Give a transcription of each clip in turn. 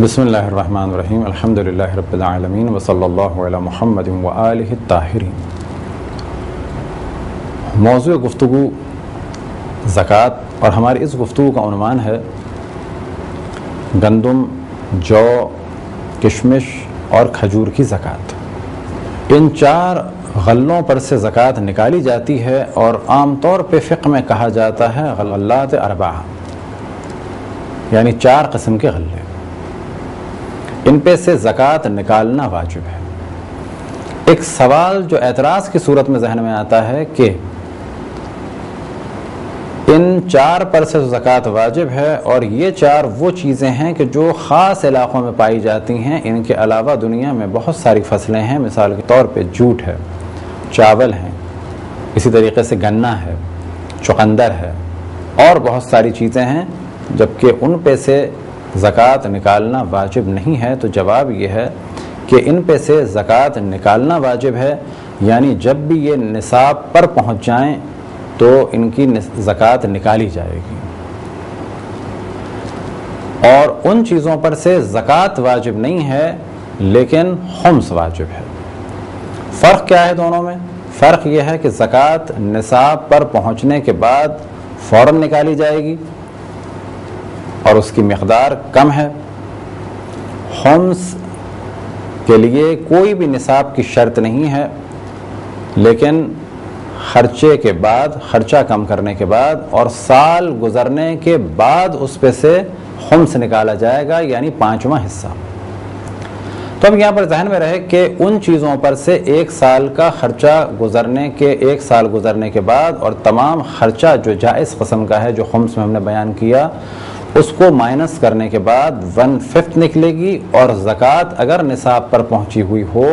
بسم اللہ الرحمن الرحیم الحمدللہ رب العالمین وصلی اللہ علی محمد وآلہ الطاہرین۔ موضوع گفتگو زکوٰۃ، اور ہماری اس گفتگو کا عنوان ہے گندم، جو، کشمش اور کھجور کی زکوٰۃ۔ ان چار غلوں پر سے زکوٰۃ نکالی جاتی ہے، اور عام طور پہ فقہ میں کہا جاتا ہے غلات اربعہ، یعنی چار قسم کے غلے، ان پہ سے زکوٰۃ نکالنا واجب ہے۔ ایک سوال جو اعتراض کی صورت میں ذہن میں آتا ہے کہ ان چار پر سے زکوٰۃ واجب ہے، اور یہ چار وہ چیزیں ہیں کہ جو خاص علاقوں میں پائی جاتی ہیں، ان کے علاوہ دنیا میں بہت ساری فصلیں ہیں، مثال کے طور پہ جوٹ ہے، چاول ہیں، اسی طریقے سے گنا ہے، چقندر ہے، اور بہت ساری چیزیں ہیں، جبکہ ان پہ سے زکوٰۃ نکالنا واجب نہیں ہے۔ تو جواب یہ ہے کہ ان پہ سے زکوٰۃ نکالنا واجب ہے، یعنی جب بھی یہ نصاب پر پہنچ جائیں تو ان کی زکوٰۃ نکالی جائے گی، اور ان چیزوں پر سے زکوٰۃ واجب نہیں ہے لیکن خمس واجب ہے۔ فرق کیا ہے دونوں میں؟ فرق یہ ہے کہ زکوٰۃ نصاب پر پہنچنے کے بعد فوراً نکالی جائے گی اور اس کی مقدار کم ہے۔ خمس کے لیے کوئی بھی نصاب کی شرط نہیں ہے، لیکن خرچے کے بعد، خرچہ کم کرنے کے بعد اور سال گزرنے کے بعد اس پہ سے خمس نکالا جائے گا، یعنی پانچواں حصہ۔ تو اب یہاں پر ذہن میں رہے کہ ان چیزوں پر سے ایک سال کا خرچہ ایک سال گزرنے کے بعد اور تمام خرچہ جو جائز قسم کا ہے، جو خمس میں ہم نے بیان کیا، اس کو مائنس کرنے کے بعد 1/5 نکلے گی، اور زکوٰۃ اگر نصاب پر پہنچی ہوئی ہو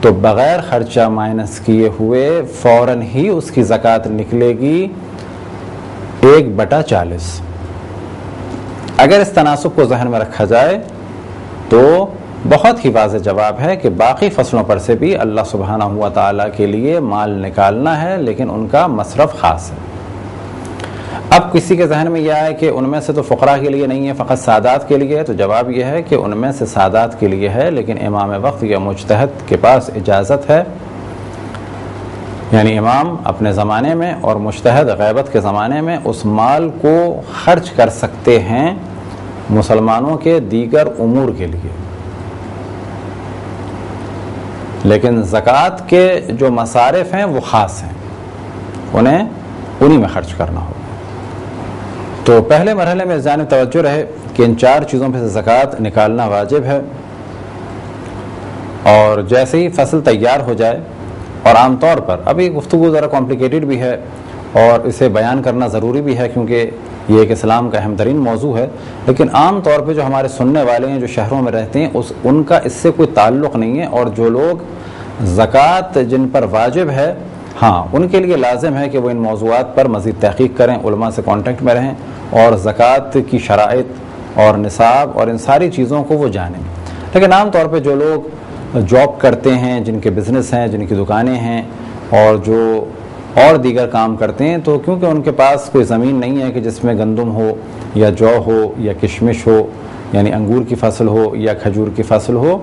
تو بغیر خرچہ مائنس کیے ہوئے فوراً ہی اس کی زکوٰۃ نکلے گی 1/40۔ اگر اس تناسب کو ذہن میں رکھا جائے تو بہت ہی واضح جواب ہے کہ باقی فصلوں پر سے بھی اللہ سبحانہ و تعالیٰ کے لیے مال نکالنا ہے، لیکن ان کا مصرف خاص ہے۔ اب کسی کے ذہن میں یہ آئے کہ ان میں سے تو فقراء کے لیے نہیں ہے، فقط سادات کے لیے ہے، تو جواب یہ ہے کہ ان میں سے سادات کے لیے ہے، لیکن امام وقت یا مجتہد کے پاس اجازت ہے، یعنی امام اپنے زمانے میں اور مجتہد غیبت کے زمانے میں اس مال کو خرچ کر سکتے ہیں مسلمانوں کے دیگر امور کے لیے، لیکن زکوٰۃ کے جو مصارف ہیں وہ خاص ہیں، انہیں میں خرچ کرنا ہوگا۔ تو پہلے مرحلے میں جانب توجہ رہے کہ ان چار چیزوں پہ سے زکوٰۃ نکالنا واجب ہے، اور جیسے ہی فصل تیار ہو جائے، اور عام طور پر ابھی گفتگو ذرا کمپلیکیٹڈ بھی ہے اور اسے بیان کرنا ضروری بھی ہے کیونکہ یہ ایک اسلام کا اہم ترین موضوع ہے، لیکن عام طور پہ جو ہمارے سننے والے ہیں، جو شہروں میں رہتے ہیں، ان کا اس سے کوئی تعلق نہیں ہے، اور جو لوگ زکوٰۃ جن پر واجب ہے، ہاں ان کے لیے لازم ہے کہ وہ ان موضوعات پر مزید تحقیق کریں، علماء سے کانٹیکٹ میں رہیں، اور زکوٰۃ کی شرائط اور نصاب اور ان ساری چیزوں کو وہ جانیں۔ لیکن عام طور پہ جو لوگ جاب کرتے ہیں، جن کے بزنس ہیں، جن کی دکانیں ہیں، اور جو اور دیگر کام کرتے ہیں، تو کیونکہ ان کے پاس کوئی زمین نہیں ہے کہ جس میں گندم ہو یا جو ہو یا کشمش ہو، یعنی انگور کی فصل ہو یا کھجور کی فصل ہو،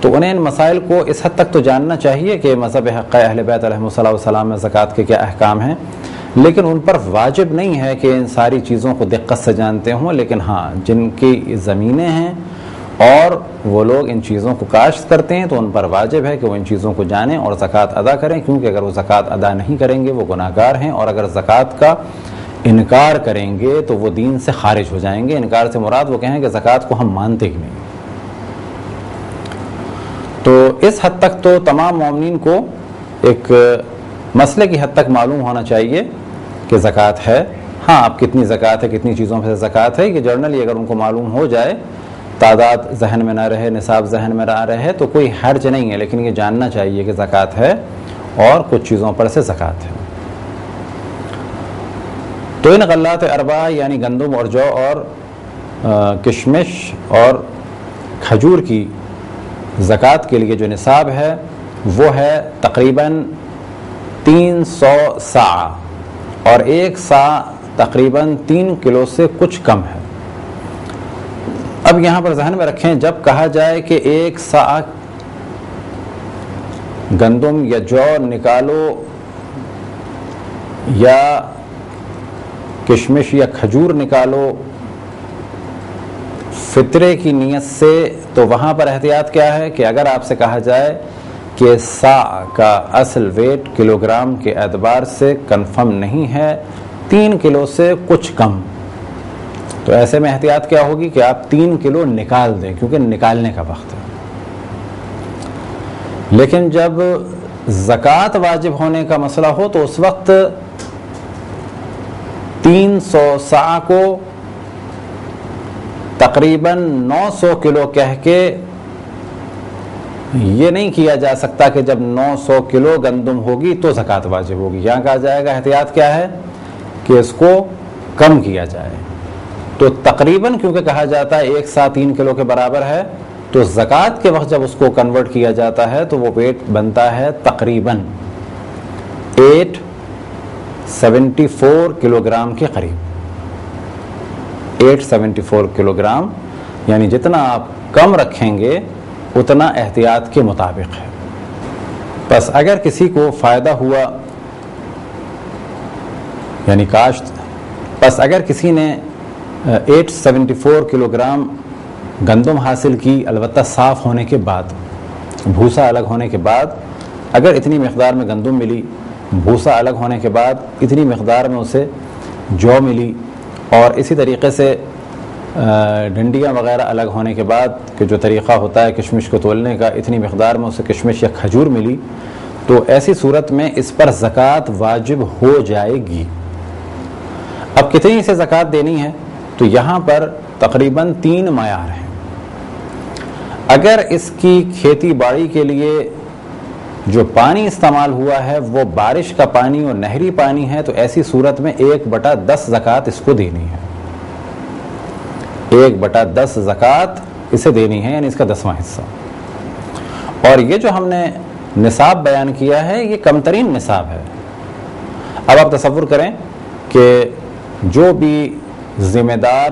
تو انہیں ان مسائل کو اس حد تک تو جاننا چاہیے کہ مذہب حق اہل بیت علیہ السلام میں زکوٰۃ کے کیا احکام ہیں، لیکن ان پر واجب نہیں ہے کہ ان ساری چیزوں کو دقت سے جانتے ہوں۔ لیکن ہاں جن کی زمینیں ہیں اور وہ لوگ ان چیزوں کو کاشت کرتے ہیں، تو ان پر واجب ہے کہ وہ ان چیزوں کو جانیں اور زکوٰۃ ادا کریں، کیونکہ اگر وہ زکوٰۃ ادا نہیں کریں گے وہ گناہ گار ہیں، اور اگر زکوٰۃ کا انکار کریں گے تو وہ دین سے خارج ہو جائیں گے۔ انکار سے مراد وہ کہیں کہ زکوٰۃ کو ہم مانتے ہی نہیں۔ تو اس حد تک تو تمام مومنین کو ایک مسئلے کی حد تک معلوم ہونا چاہیے کہ زکوٰۃ ہے۔ ہاں اب کتنی زکوٰۃ ہے، کتنی چیزوں سے زکوٰۃ ہے، یہ جرنلی اگر ان کو معلوم ہو جائے، تعداد ذہن میں نہ رہے، نصاب ذہن میں نہ رہے، تو کوئی حرج نہیں ہے، لیکن یہ جاننا چاہیے کہ زکوٰۃ ہے اور کچھ چیزوں پر سے زکوٰۃ ہے۔ تو ان غلات اربعہ یعنی گندم اور جو اور کشمش اور کھجور کی زکوٰۃ کے لیے جو نصاب ہے وہ ہے تقریباً 300 صاع، اور ایک صاع تقریباً 3 کلو سے کچھ کم ہے۔ اب یہاں پر ذہن میں رکھیں، جب کہا جائے کہ 1 صاع گندم یا جو نکالو یا کشمش یا کھجور نکالو فطرے کی نیت سے، تو وہاں پر احتیاط کیا ہے کہ اگر آپ سے کہا جائے کہ صاع کا اصل ویٹ کلو گرام کے اعتبار سے کنفرم نہیں ہے، 3 کلو سے کچھ کم، تو ایسے میں احتیاط کیا ہوگی کہ آپ 3 کلو نکال دیں، کیونکہ نکالنے کا وقت ہے۔ لیکن جب زکوٰۃ واجب ہونے کا مسئلہ ہو تو اس وقت 300 صاع کو تقریباً 900 کلو کہہ کے یہ نہیں کیا جا سکتا کہ جب 900 کلو گندم ہوگی تو زکوٰۃ واجب ہوگی۔ یہاں کہا جائے گا احتیاط کیا ہے کہ اس کو کم کیا جائے، تو تقریباً کیونکہ کہا جاتا ہے 1 صاع 3 کلو کے برابر ہے، تو زکوٰۃ کے وقت جب اس کو کنورٹ کیا جاتا ہے تو وہ ویٹ بنتا ہے تقریباً 874 کلو گرام کے قریب۔ 874 کلو گرام، یعنی جتنا آپ کم رکھیں گے اتنا احتیاط کے مطابق ہے۔ بس اگر کسی کو فائدہ ہوا، یعنی کاشت، بس اگر کسی نے 874 کلو گرام گندم حاصل کی، البتہ صاف ہونے کے بعد، بھوسا الگ ہونے کے بعد، اگر اتنی مقدار میں گندم ملی، بھوسا الگ ہونے کے بعد اتنی مقدار میں اسے جو ملی، اور اسی طریقے سے ڈنڈیاں وغیرہ الگ ہونے کے بعد کہ جو طریقہ ہوتا ہے کشمش کو تولنے کا، اتنی مقدار میں اسے کشمش یا کھجور ملی، تو ایسی صورت میں اس پر زکوٰۃ واجب ہو جائے گی۔ اب کتنی سے زکوٰۃ دینی ہے؟ تو یہاں پر تقریباً 3 معیار ہیں۔ اگر اس کی کھیتی باڑی کے لیے جو پانی استعمال ہوا ہے وہ بارش کا پانی اور نہری پانی ہے، تو ایسی صورت میں 1/10 زکوٰۃ اس کو دینی ہے۔ 1/10 زکوٰۃ اسے دینی ہے، یعنی اس کا 10واں حصہ۔ اور یہ جو ہم نے نصاب بیان کیا ہے یہ کم ترین نصاب ہے۔ اب آپ تصور کریں کہ جو بھی ذمہ دار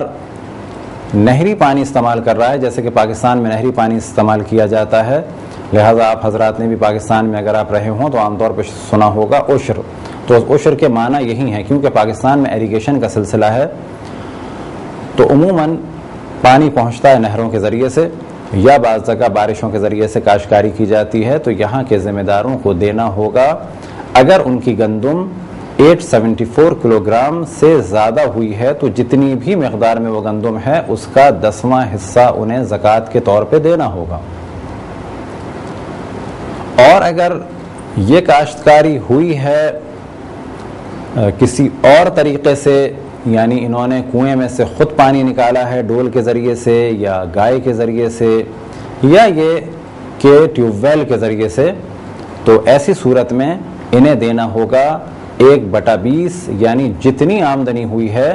نہری پانی استعمال کر رہا ہے، جیسے کہ پاکستان میں نہری پانی استعمال کیا جاتا ہے، لہٰذا آپ حضرات نے بھی پاکستان میں اگر آپ رہے ہوں تو عام طور پہ سنا ہوگا عشر، تو عشر کے معنی یہی ہے، کیونکہ پاکستان میں ایریگیشن کا سلسلہ ہے تو عموماً پانی پہنچتا ہے نہروں کے ذریعے سے، یا بعض جگہ بارشوں کے ذریعے سے کاشتکاری کی جاتی ہے، تو یہاں کے ذمہ داروں کو دینا ہوگا۔ اگر ان کی گندم 874 کلو گرام سے زیادہ ہوئی ہے تو جتنی بھی مقدار میں وہ گندم ہے اس کا 10واں حصہ انہیں زکوٰۃ کے طور پہ دینا ہوگا۔ اور اگر یہ کاشتکاری ہوئی ہے کسی اور طریقے سے، یعنی انہوں نے کنویں میں سے خود پانی نکالا ہے ڈول کے ذریعے سے یا گائے کے ذریعے سے، یا یہ کہ ٹیوب ویل کے ذریعے سے، تو ایسی صورت میں انہیں دینا ہوگا 1/20، یعنی جتنی آمدنی ہوئی ہے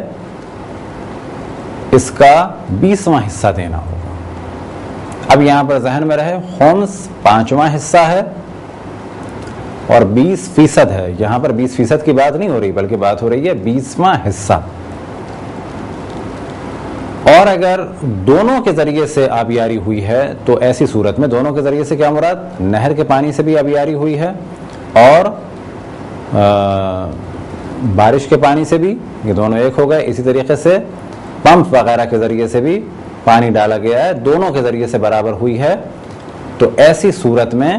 اس کا 20واں حصہ دینا ہوگا۔ اب یہاں پر ذہن میں رہے خمس 5واں حصہ ہے اور 20% ہے، یہاں پر 20% کی بات نہیں ہو رہی بلکہ بات ہو رہی ہے 20واں حصہ۔ اور اگر دونوں کے ذریعے سے آبیاری ہوئی ہے تو ایسی صورت میں، دونوں کے ذریعے سے کیا مراد؟ نہر کے پانی سے بھی آبیاری ہوئی ہے اور بارش کے پانی سے بھی، یہ دونوں ایک ہو گئے، اسی طریقے سے پمپ وغیرہ کے ذریعے سے بھی پانی ڈالا گیا ہے، دونوں کے ذریعے سے برابر ہوئی ہے، تو ایسی صورت میں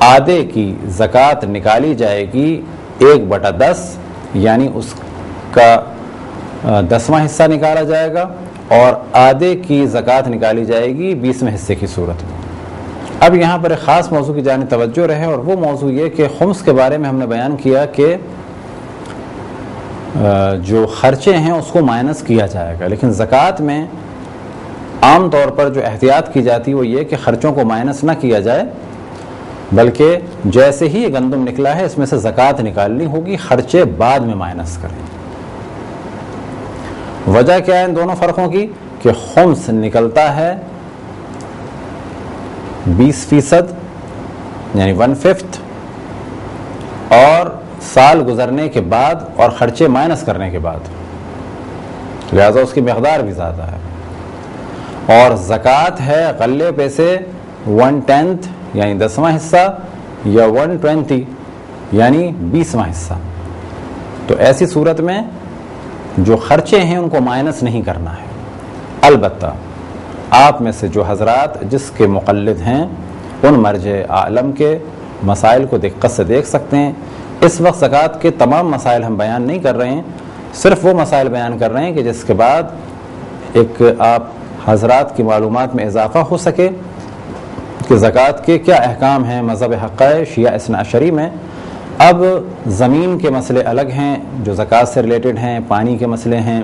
آدھے کی زکوٰۃ نکالی جائے گی 1/10، یعنی اس کا 10واں حصہ نکالا جائے گا، اور آدھے کی زکوٰۃ نکالی جائے گی 20ویں حصے کی صورت میں۔ اب یہاں پر ایک خاص موضوع کی جانب توجہ رہے، اور وہ موضوع یہ کہ خمس کے بارے میں ہم نے بیان کیا کہ جو خرچے ہیں اس کو مائنس کیا جائے گا، لیکن زکوٰۃ میں عام طور پر جو احتیاط کی جاتی ہے وہ یہ کہ خرچوں کو مائنس نہ کیا جائے، بلکہ جیسے ہی یہ گندم نکلا ہے اس میں سے زکوٰۃ نکالنی ہوگی، خرچے بعد میں مائنس کریں۔ وجہ کیا ہے ان دونوں فرقوں کی؟ کہ خمس نکلتا ہے 20%، یعنی 1/5، اور سال گزرنے کے بعد اور خرچے مائنس کرنے کے بعد، لہذا اس کی مقدار بھی زیادہ ہے۔ اور زکوٰۃ ہے غلے پہ سے 1/10 یعنی 10واں حصہ یا 120 یعنی 20واں حصہ. تو ایسی صورت میں جو خرچے ہیں ان کو مائنس نہیں کرنا ہے. البتہ آپ میں سے جو حضرات جس کے مقلد ہیں ان مرجع عالم کے مسائل کو دقت سے دیکھ سکتے ہیں. اس وقت زکوٰۃ کے تمام مسائل ہم بیان نہیں کر رہے ہیں، صرف وہ مسائل بیان کر رہے ہیں کہ جس کے بعد ایک آپ حضرات کی معلومات میں اضافہ ہو سکے کہ زکوٰۃ کے کیا احکام ہیں مذہب حقہ شیعہ اثنا عشری میں. اب زمین کے مسئلے الگ ہیں جو زکوٰۃ سے ریلیٹڈ ہیں، پانی کے مسئلے ہیں،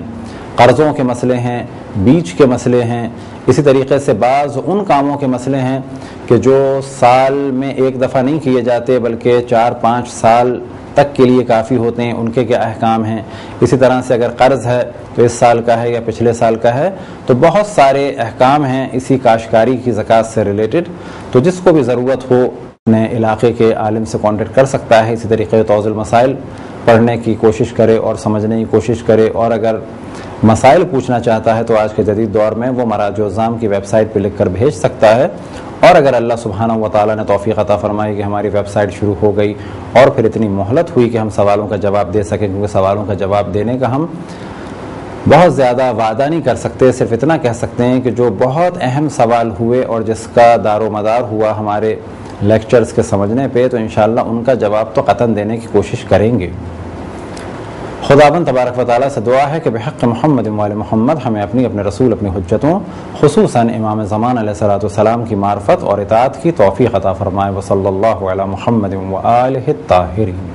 قرضوں کے مسئلے ہیں، بیج کے مسئلے ہیں. اسی طریقے سے بعض ان کاموں کے مسئلے ہیں کہ جو سال میں ایک دفعہ نہیں کیے جاتے بلکہ 4-5 سال تک کے لیے کافی ہوتے ہیں، ان کے کیا احکام ہیں. اسی طرح سے اگر قرض ہے تو اس سال کا ہے یا پچھلے سال کا ہے. تو بہت سارے احکام ہیں اسی کاشتکاری کی زکوٰۃ سے ریلیٹڈ. تو جس کو بھی ضرورت ہو اپنے علاقے کے عالم سے کانٹیکٹ کر سکتا ہے. اسی طریقے توضیح المسائل پڑھنے کی کوشش کرے اور سمجھنے کی کوشش کرے، اور اگر مسائل پوچھنا چاہتا ہے تو آج کے جدید دور میں وہ مراجع الزام کی ویب سائٹ پہ لکھ کر بھیج سکتا ہے. اور اگر اللہ سبحانہ و تعالیٰ نے توفیق عطا فرمائی کہ ہماری ویب سائٹ شروع ہو گئی اور پھر اتنی مہلت ہوئی کہ ہم سوالوں کا جواب دے سکیں، کیونکہ سوالوں کا جواب دینے کا ہم بہت زیادہ وعدہ نہیں کر سکتے، صرف اتنا کہہ سکتے ہیں کہ جو بہت اہم سوال ہوئے اور جس کا دار و مدار ہوا ہمارے لیکچرز کے سمجھنے پہ، تو انشاءاللہ ان کا جواب تو قطعاً دینے کی کوشش کریں گے. خداوند تبارک و تعالیٰ سے دعا ہے کہ بحق محمد و آل محمد ہمیں اپنے رسول اپنی حجتوں خصوصاً امام زمان علیہ الصلوۃ والسلام کی معرفت اور اطاعت کی توفیق عطا فرمائے. وصلی اللہ علی محمد و آلہ الطاہرین.